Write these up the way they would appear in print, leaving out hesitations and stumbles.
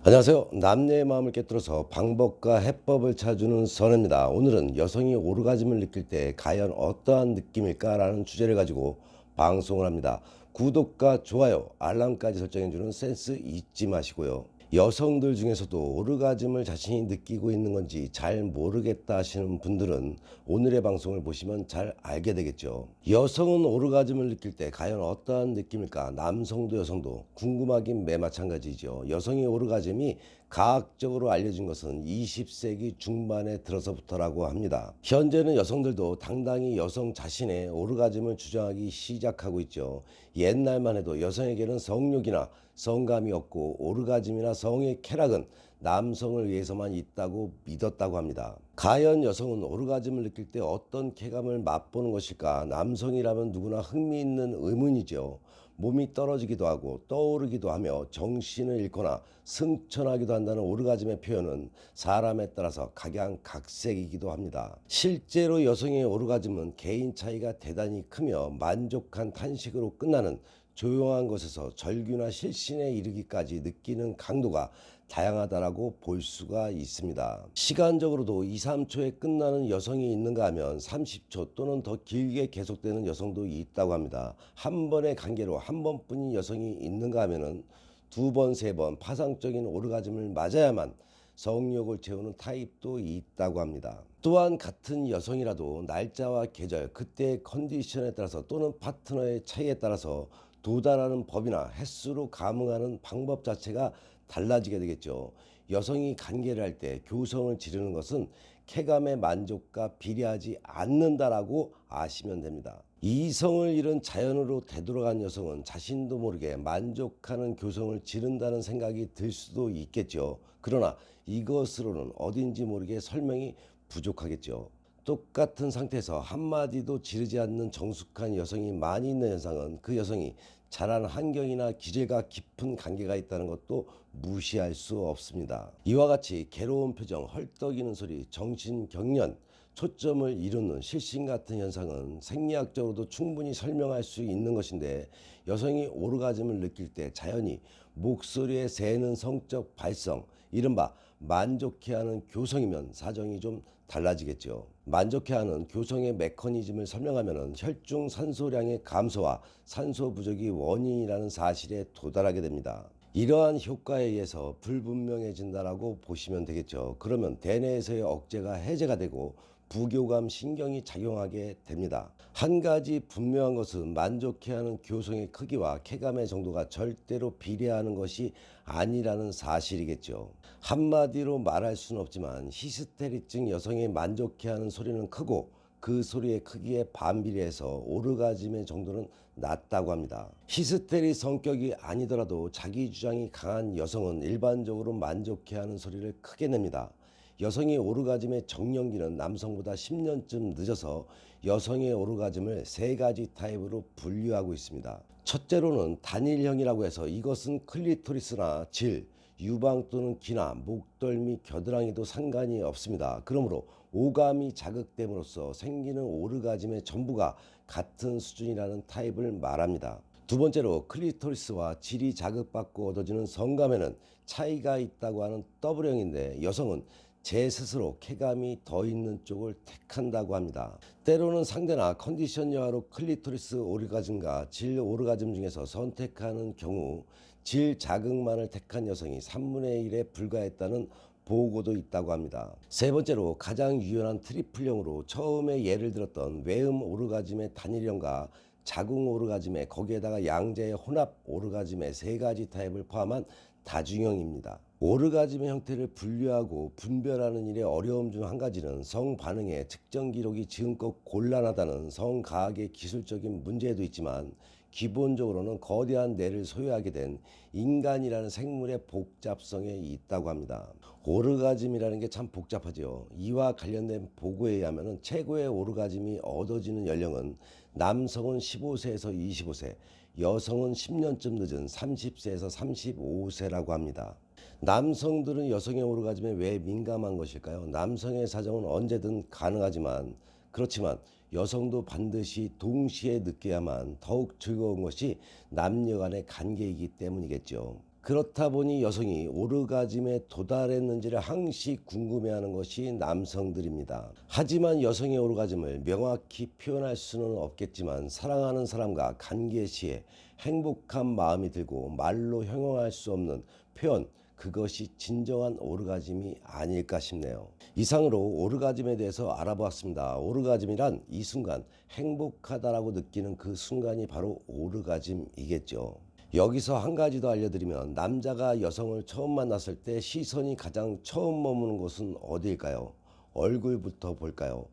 안녕하세요. 남녀의 마음을 꿰뚫어서 방법과 해법을 찾아주는 선입니다. 오늘은 여성이 오르가즘을 느낄 때 과연 어떠한 느낌일까라는 주제를 가지고 방송을 합니다. 구독과 좋아요, 알람까지 설정해주는 센스 잊지 마시고요. 여성들 중에서도 오르가즘을 자신이 느끼고 있는 건지 잘 모르겠다 하시는 분들은 오늘의 방송을 보시면 잘 알게 되겠죠. 여성은 오르가즘을 느낄 때 과연 어떠한 느낌일까? 남성도 여성도 궁금하긴 매 마찬가지죠. 여성의 오르가즘이 과학적으로 알려진 것은 20세기 중반에 들어서부터라고 합니다. 현재는 여성들도 당당히 여성 자신의 오르가즘을 주장하기 시작하고 있죠. 옛날만 해도 여성에게는 성욕이나 성감이 없고 오르가즘이나 성의 쾌락은 남성을 위해서만 있다고 믿었다고 합니다. 과연 여성은 오르가즘을 느낄 때 어떤 쾌감을 맛보는 것일까? 남성이라면 누구나 흥미있는 의문이죠. 몸이 떨어지기도 하고 떠오르기도 하며 정신을 잃거나 승천하기도 한다는 오르가즘의 표현은 사람에 따라서 각양각색이기도 합니다. 실제로 여성의 오르가즘은 개인 차이가 대단히 크며 만족한 탄식으로 끝나는 조용한 곳에서 절규나 실신에 이르기까지 느끼는 강도가 다양하다라고 볼 수가 있습니다. 시간적으로도 2, 3초에 끝나는 여성이 있는가 하면 30초 또는 더 길게 계속되는 여성도 있다고 합니다. 한 번의 관계로 한 번뿐인 여성이 있는가 하면은 두 번, 세 번 파상적인 오르가즘을 맞아야만 성욕을 채우는 타입도 있다고 합니다. 또한 같은 여성이라도 날짜와 계절, 그때의 컨디션에 따라서 또는 파트너의 차이에 따라서 도달하는 법이나 횟수로 감응하는 방법 자체가 달라지게 되겠죠. 여성이 관계를 할 때 교성을 지르는 것은 쾌감의 만족과 비례하지 않는다라고 아시면 됩니다. 이성을 잃은 자연으로 되돌아간 여성은 자신도 모르게 만족하는 교성을 지른다는 생각이 들 수도 있겠죠. 그러나 이것으로는 어딘지 모르게 설명이 부족하겠죠. 똑같은 상태에서 한마디도 지르지 않는 정숙한 여성이 많이 있는 현상은 그 여성이 자란 환경이나 기질과 깊은 관계가 있다는 것도 무시할 수 없습니다. 이와 같이 괴로운 표정, 헐떡이는 소리, 정신경련, 초점을 이루는 실신 같은 현상은 생리학적으로도 충분히 설명할 수 있는 것인데, 여성이 오르가즘을 느낄 때 자연히 목소리에 새는 성적 발성, 이른바 만족해하는 교성이면 사정이 좀 달라지겠죠. 만족해하는 교성의 메커니즘을 설명하면 혈중 산소량의 감소와 산소 부족이 원인이라는 사실에 도달하게 됩니다. 이러한 효과에 의해서 불분명해진다라고 보시면 되겠죠. 그러면 대뇌에서의 억제가 해제가 되고 부교감 신경이 작용하게 됩니다. 한 가지 분명한 것은 만족해하는 교성의 크기와 쾌감의 정도가 절대로 비례하는 것이 아니라는 사실이겠죠. 한마디로 말할 수는 없지만 히스테리증 여성이 만족해하는 소리는 크고 그 소리의 크기에 반비례해서 오르가즘의 정도는 낮다고 합니다. 히스테리 성격이 아니더라도 자기 주장이 강한 여성은 일반적으로 만족해하는 소리를 크게 냅니다. 여성의 오르가즘의 정령기는 남성보다 10년쯤 늦어서 여성의 오르가즘을 세 가지 타입으로 분류하고 있습니다. 첫째로는 단일형이라고 해서 이것은 클리토리스나 질, 유방 또는 기나 목덜미, 겨드랑이도 상관이 없습니다. 그러므로 오감이 자극됨으로써 생기는 오르가즘의 전부가 같은 수준이라는 타입을 말합니다. 두 번째로 클리토리스와 질이 자극받고 얻어지는 성감에는 차이가 있다고 하는 더블형인데, 여성은 제 스스로 쾌감이 더 있는 쪽을 택한다고 합니다. 때로는 상대나 컨디션 여하로 클리토리스 오르가즘과 질 오르가즘 중에서 선택하는 경우 질 자극만을 택한 여성이 3분의 1에 불과했다는 보고도 있다고 합니다. 세 번째로 가장 유연한 트리플형으로 처음에 예를 들었던 외음 오르가즘의 단일형과 자궁 오르가즘의 거기에다가 양자의 혼합 오르가즘의 세 가지 타입을 포함한 다중형입니다. 오르가즘의 형태를 분류하고 분별하는 일의 어려움 중 한 가지는 성 반응의 측정 기록이 지금껏 곤란하다는 성과학의 기술적인 문제도 있지만, 기본적으로는 거대한 뇌를 소유하게 된 인간이라는 생물의 복잡성에 있다고 합니다. 오르가즘이라는 게 참 복잡하죠. 이와 관련된 보고에 의하면 최고의 오르가즘이 얻어지는 연령은 남성은 15세에서 25세, 여성은 10년쯤 늦은 30세에서 35세라고 합니다. 남성들은 여성의 오르가즘에 왜 민감한 것일까요? 남성의 사정은 언제든 가능하지만, 그렇지만 여성도 반드시 동시에 느껴야만 더욱 즐거운 것이 남녀 간의 관계이기 때문이겠죠. 그렇다 보니 여성이 오르가즘에 도달했는지를 항시 궁금해하는 것이 남성들입니다. 하지만 여성의 오르가즘을 명확히 표현할 수는 없겠지만 사랑하는 사람과 관계 시에 행복한 마음이 들고 말로 형용할 수 없는 표현, 그것이 진정한 오르가즘이 아닐까 싶네요. 이상으로 오르가즘에 대해서 알아보았습니다. 오르가즘이란 이 순간 행복하다라고 느끼는 그 순간이 바로 오르가즘이겠죠. 여기서 한 가지 더 알려드리면, 남자가 여성을 처음 만났을 때 시선이 가장 처음 머무는 곳은 어디일까요? 얼굴부터 볼까요?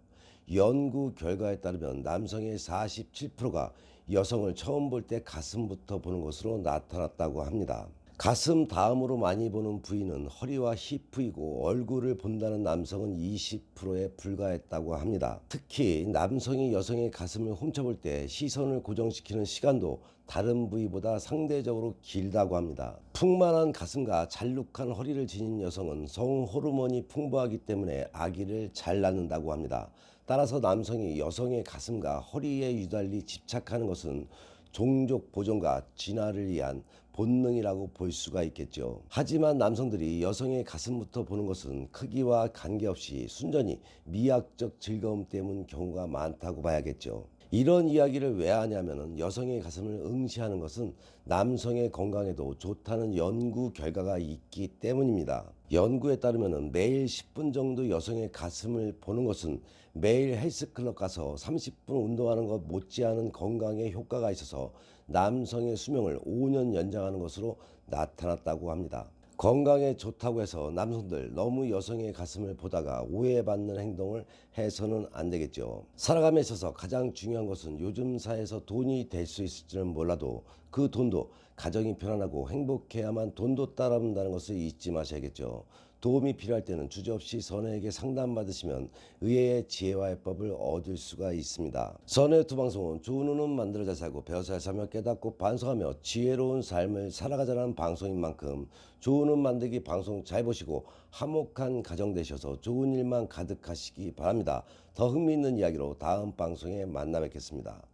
연구 결과에 따르면 남성의 47%가 여성을 처음 볼 때 가슴부터 보는 것으로 나타났다고 합니다. 가슴 다음으로 많이 보는 부위는 허리와 히프이고, 얼굴을 본다는 남성은 20%에 불과했다고 합니다. 특히 남성이 여성의 가슴을 훔쳐볼 때 시선을 고정시키는 시간도 다른 부위보다 상대적으로 길다고 합니다. 풍만한 가슴과 잘룩한 허리를 지닌 여성은 성 호르몬이 풍부하기 때문에 아기를 잘 낳는다고 합니다. 따라서 남성이 여성의 가슴과 허리에 유달리 집착하는 것은 종족 보존과 진화를 위한 본능이라고 볼 수가 있겠죠. 하지만 남성들이 여성의 가슴부터 보는 것은 크기와 관계없이 순전히 미학적 즐거움 때문 경우가 많다고 봐야겠죠. 이런 이야기를 왜 하냐면은, 여성의 가슴을 응시하는 것은 남성의 건강에도 좋다는 연구 결과가 있기 때문입니다. 연구에 따르면은 매일 10분 정도 여성의 가슴을 보는 것은 매일 헬스클럽 가서 30분 운동하는 것 못지않은 건강에 효과가 있어서 남성의 수명을 5년 연장하는 것으로 나타났다고 합니다. 건강에 좋다고 해서 남성들 너무 여성의 가슴을 보다가 오해받는 행동을 해서는 안 되겠죠. 살아감에 있어서 가장 중요한 것은 요즘 사회에서 돈이 될 수 있을지는 몰라도 그 돈도 가정이 편안하고 행복해야만 돈도 따라온다는 것을 잊지 마셔야겠죠. 도움이 필요할 때는 주저없이 선혜에게 상담받으시면 의외의 지혜와 해법을 얻을 수가 있습니다. 선혜 유튜브 방송은 좋은 운은 만들어 잘 살고 배워 잘 살며 깨닫고 반성하며 지혜로운 삶을 살아가자는 방송인 만큼, 좋은 운 만들기 방송 잘 보시고 화목한 가정 되셔서 좋은 일만 가득하시기 바랍니다. 더 흥미있는 이야기로 다음 방송에 만나 뵙겠습니다.